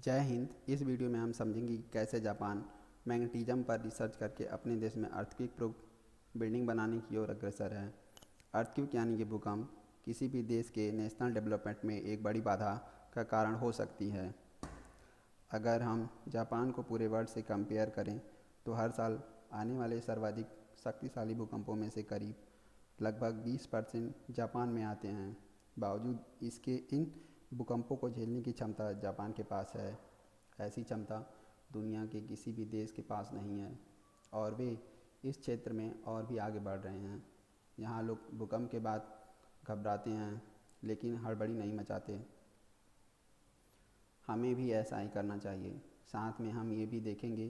जय हिंद। इस वीडियो में हम समझेंगे कि कैसे जापान मैग्नेटिज्म पर रिसर्च करके अपने देश में अर्थक्वेक प्रूफ बिल्डिंग बनाने की ओर अग्रसर है। अर्थक्वेक यानी कि भूकंप किसी भी देश के नेशनल डेवलपमेंट में एक बड़ी बाधा का कारण हो सकती है। अगर हम जापान को पूरे वर्ल्ड से कंपेयर करें तो हर साल आने वाले सर्वाधिक शक्तिशाली भूकंपों में से करीब लगभग 20% जापान में आते हैं। बावजूद इसके इन भूकंपों को झेलने की क्षमता जापान के पास है। ऐसी क्षमता दुनिया के किसी भी देश के पास नहीं है और वे इस क्षेत्र में और भी आगे बढ़ रहे हैं। यहाँ लोग भूकंप के बाद घबराते हैं लेकिन हड़बड़ी नहीं मचाते। हमें भी ऐसा ही करना चाहिए। साथ में हम ये भी देखेंगे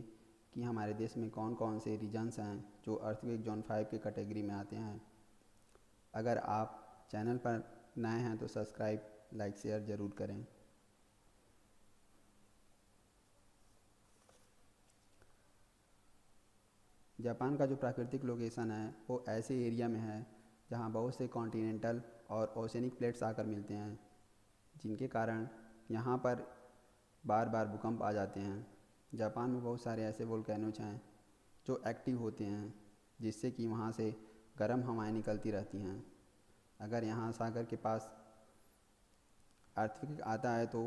कि हमारे देश में कौन कौन से रीजन्स हैं जो अर्थक्वेक जोन 5 के कैटेगरी में आते हैं। अगर आप चैनल पर नए हैं तो सब्सक्राइब, लाइक, शेयर ज़रूर करें। जापान का जो प्राकृतिक लोकेशन है वो ऐसे एरिया में है जहाँ बहुत से कॉन्टिनेंटल और ओशनिक प्लेट्स आकर मिलते हैं, जिनके कारण यहाँ पर बार बार भूकंप आ जाते हैं। जापान में बहुत सारे ऐसे वोल्केनोज हैं जो एक्टिव होते हैं, जिससे कि वहाँ से गर्म हवाएं निकलती रहती हैं। अगर यहाँ सागर के पास अर्थक्वेक आता है तो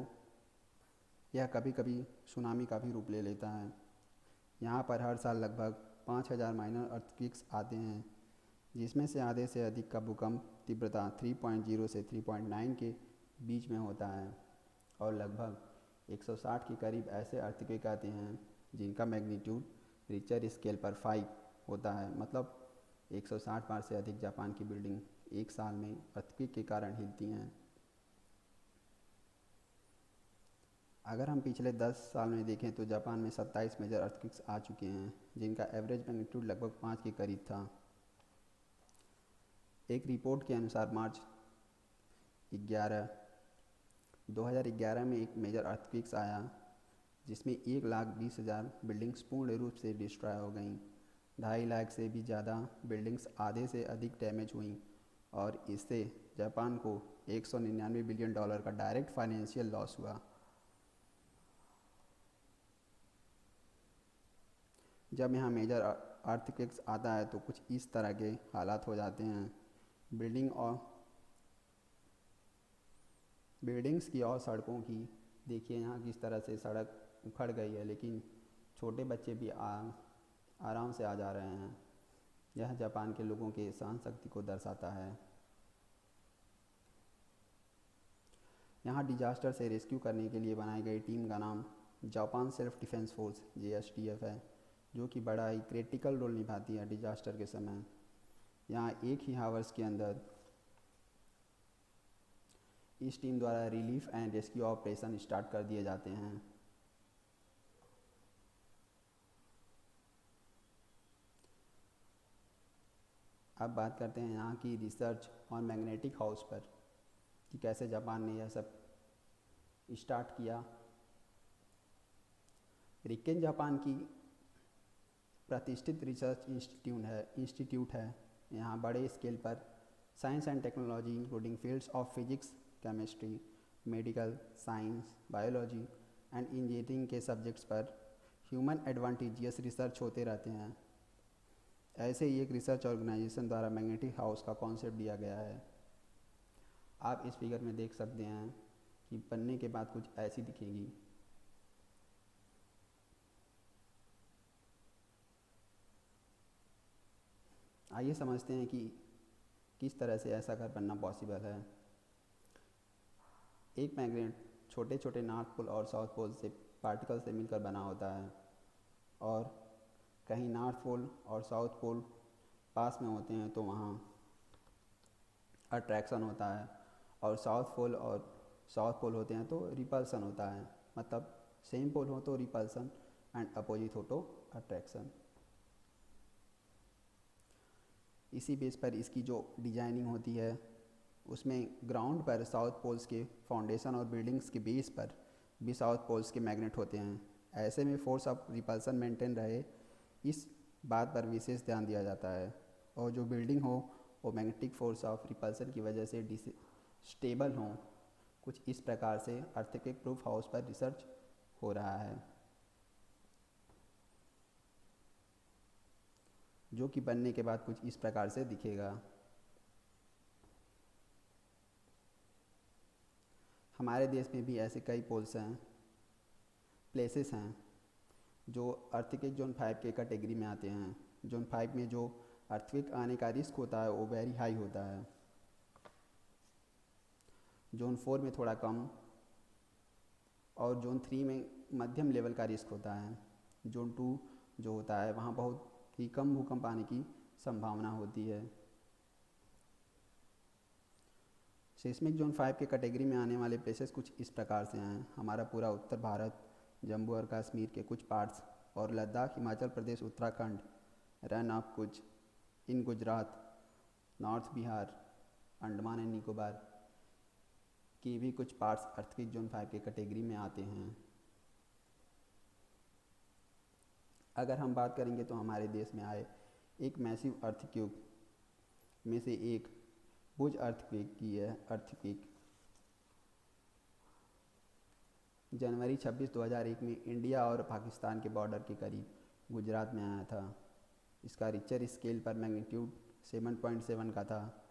यह कभी कभी सुनामी का भी रूप ले लेता है। यहाँ पर हर साल लगभग 5000 माइनर अर्थक्वेक्स आते हैं, जिसमें से आधे से अधिक का भूकंप तीव्रता 3.0 से 3.9 के बीच में होता है और लगभग 160 के करीब ऐसे अर्थक्वेक आते हैं जिनका मैग्नीट्यूड रिक्टर स्केल पर 5 होता है। मतलब 160 बार से अधिक जापान की बिल्डिंग एक साल में अर्थक्वेक के कारण हिलती हैं। अगर हम पिछले 10 साल में देखें तो जापान में 27 मेजर अर्थक्वेक्स आ चुके हैं, जिनका एवरेज मैग्नीट्यूड लगभग 5 के करीब था। एक रिपोर्ट के अनुसार मार्च 11, 2011 में एक मेजर अर्थक्वेक्स आया जिसमें 1,20,000 बिल्डिंग्स पूर्ण रूप से डिस्ट्रॉय हो गईं। 2.5 लाख से भी ज़्यादा बिल्डिंग्स आधे से अधिक डैमेज हुई और इससे जापान को $199 बिलियन का डायरेक्ट फाइनेंशियल लॉस हुआ। जब यहाँ मेजर अर्थक्वेक्स आता है तो कुछ इस तरह के हालात हो जाते हैं। बिल्डिंग्स की और सड़कों की देखिए यहाँ किस तरह से सड़क उखड़ गई है, लेकिन छोटे बच्चे भी आराम से आ जा रहे हैं। यह जापान के लोगों के सहन शक्ति को दर्शाता है। यहाँ डिजास्टर से रेस्क्यू करने के लिए बनाई गई टीम का नाम Japan self defence force JSDF है, जो कि बड़ा ही क्रिटिकल रोल निभाती है डिजास्टर के समय। यहाँ एक ही हावर्स के अंदर इस टीम द्वारा relief and rescue operation start कर दिए जाते हैं। अब बात करते हैं यहाँ की रिसर्च और मैग्नेटिक हाउस पर कि कैसे जापान ने यह सब स्टार्ट किया। रिक्केन जापान की प्रतिष्ठित रिसर्च इंस्टीट्यूट है। यहाँ बड़े स्केल पर science and technology including fields of physics, chemistry, medical science, biology and engineering के सब्जेक्ट्स पर ह्यूमन एडवांटेजियस रिसर्च होते रहते हैं। ऐसे ही एक रिसर्च ऑर्गेनाइजेशन द्वारा मैग्नेटिक हाउस का कॉन्सेप्ट दिया गया है। आप इस फिगर में देख सकते हैं कि बनने के बाद कुछ ऐसी दिखेगी। आइए समझते हैं कि किस तरह से ऐसा घर बनना पॉसिबल है। एक मैग्नेट छोटे छोटे नॉर्थ पोल और साउथ पोल से पार्टिकल से मिलकर बना होता है और कहीं नॉर्थ पोल और साउथ पोल पास में होते हैं तो वहाँ अट्रैक्शन होता है और साउथ पोल होते हैं तो रिपल्सन होता है। मतलब सेम पोल हो तो रिपल्सन एंड अपोजिट हो तो अट्रैक्शन। इसी बेस पर इसकी जो डिजाइनिंग होती है उसमें ग्राउंड पर साउथ पोल्स के फाउंडेशन और बिल्डिंग्स के बेस पर भी साउथ पोल्स के मैग्नेट होते हैं। ऐसे में फोर्स ऑफ रिपल्सन मेंटेन रहे, इस बात पर विशेष ध्यान दिया जाता है और जो बिल्डिंग हो वो मैग्नेटिक फोर्स ऑफ रिपल्सन की वजह से स्टेबल हों। कुछ इस प्रकार से अर्थक्वेक प्रूफ हाउस पर रिसर्च हो रहा है, जो कि बनने के बाद कुछ इस प्रकार से दिखेगा। हमारे देश में भी ऐसे कई पोल्स हैं, प्लेसेस हैं जो अर्थक्वेक जोन 5 के कैटेगरी में आते हैं। जोन 5 में जो अर्थक्वेक आने का रिस्क होता है वो वेरी हाई होता है। जोन 4 में थोड़ा कम और जोन 3 में मध्यम लेवल का रिस्क होता है। जोन 2 जो होता है वहाँ बहुत ही कम भूकंप आने की संभावना होती है। सेस्मिक जोन 5 के कैटेगरी में आने वाले प्लेसेस कुछ इस प्रकार से हैं। हमारा पूरा उत्तर भारत, जम्मू और कश्मीर के कुछ पार्ट्स और लद्दाख, हिमाचल प्रदेश, उत्तराखंड, रन ऑफ कुछ इन गुजरात, नॉर्थ बिहार, अंडमान एंड निकोबार के भी कुछ पार्ट्स अर्थक्वेक जोन 5 के कैटेगरी में आते हैं। अगर हम बात करेंगे तो हमारे देश में आए एक मैसिव अर्थक्वेक में से एक भुज अर्थक्वेक की है। अर्थक्वेक जनवरी 26, 2001 में इंडिया और पाकिस्तान के बॉर्डर के करीब गुजरात में आया था। इसका रिक्टर स्केल पर मैग्नीट्यूड 7.7 का था,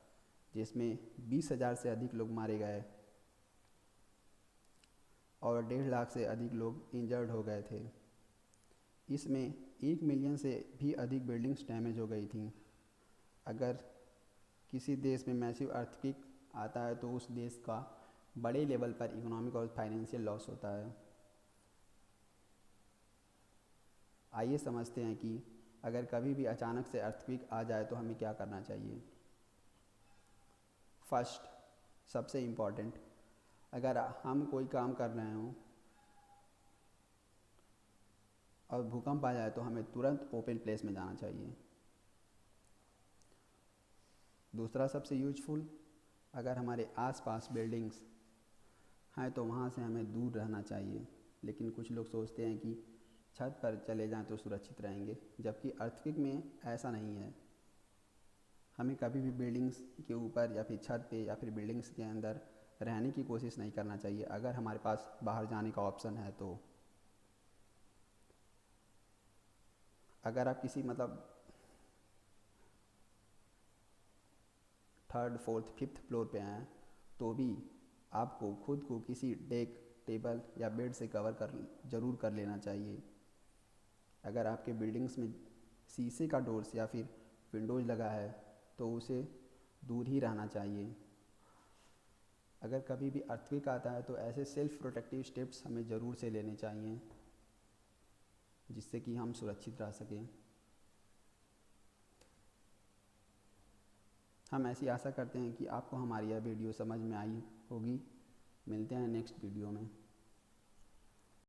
जिसमें 20,000 से अधिक लोग मारे गए और 1.5 लाख से अधिक लोग इंजर्ड हो गए थे। इसमें 1 मिलियन से भी अधिक बिल्डिंग्स डैमेज हो गई थी। अगर किसी देश में मैसिव अर्थक्वेक आता है तो उस देश का बड़े लेवल पर इकोनॉमिक और फाइनेंशियल लॉस होता है। आइए समझते हैं कि अगर कभी भी अचानक से अर्थक्वेक आ जाए तो हमें क्या करना चाहिए। फर्स्ट, सबसे इम्पॉर्टेंट, अगर हम कोई काम कर रहे हों और भूकंप आ जाए तो हमें तुरंत ओपन प्लेस में जाना चाहिए। दूसरा सबसे यूजफुल, अगर हमारे आसपास बिल्डिंग्स हैं तो वहाँ से हमें दूर रहना चाहिए। लेकिन कुछ लोग सोचते हैं कि छत पर चले जाएं तो सुरक्षित रहेंगे, जबकि अर्थक्वेक में ऐसा नहीं है। हमें कभी भी बिल्डिंग्स के ऊपर या फिर छत पे या फिर बिल्डिंग्स के अंदर रहने की कोशिश नहीं करना चाहिए अगर हमारे पास बाहर जाने का ऑप्शन है तो। अगर आप किसी थर्ड, फोर्थ, फिफ्थ फ्लोर पे हैं तो भी आपको खुद को किसी डेक, टेबल या बेड से कवर ज़रूर कर लेना चाहिए। अगर आपके बिल्डिंग्स में शीशे का डोर्स या फिर विंडोज लगा है तो उसे दूर ही रहना चाहिए। अगर कभी भी अर्थक्वेक आता है तो ऐसे सेल्फ प्रोटेक्टिव स्टेप्स हमें ज़रूर से लेने चाहिए जिससे कि हम सुरक्षित रह सकें। हम ऐसी आशा करते हैं कि आपको हमारी यह वीडियो समझ में आई होगी। मिलते हैं नेक्स्ट वीडियो में।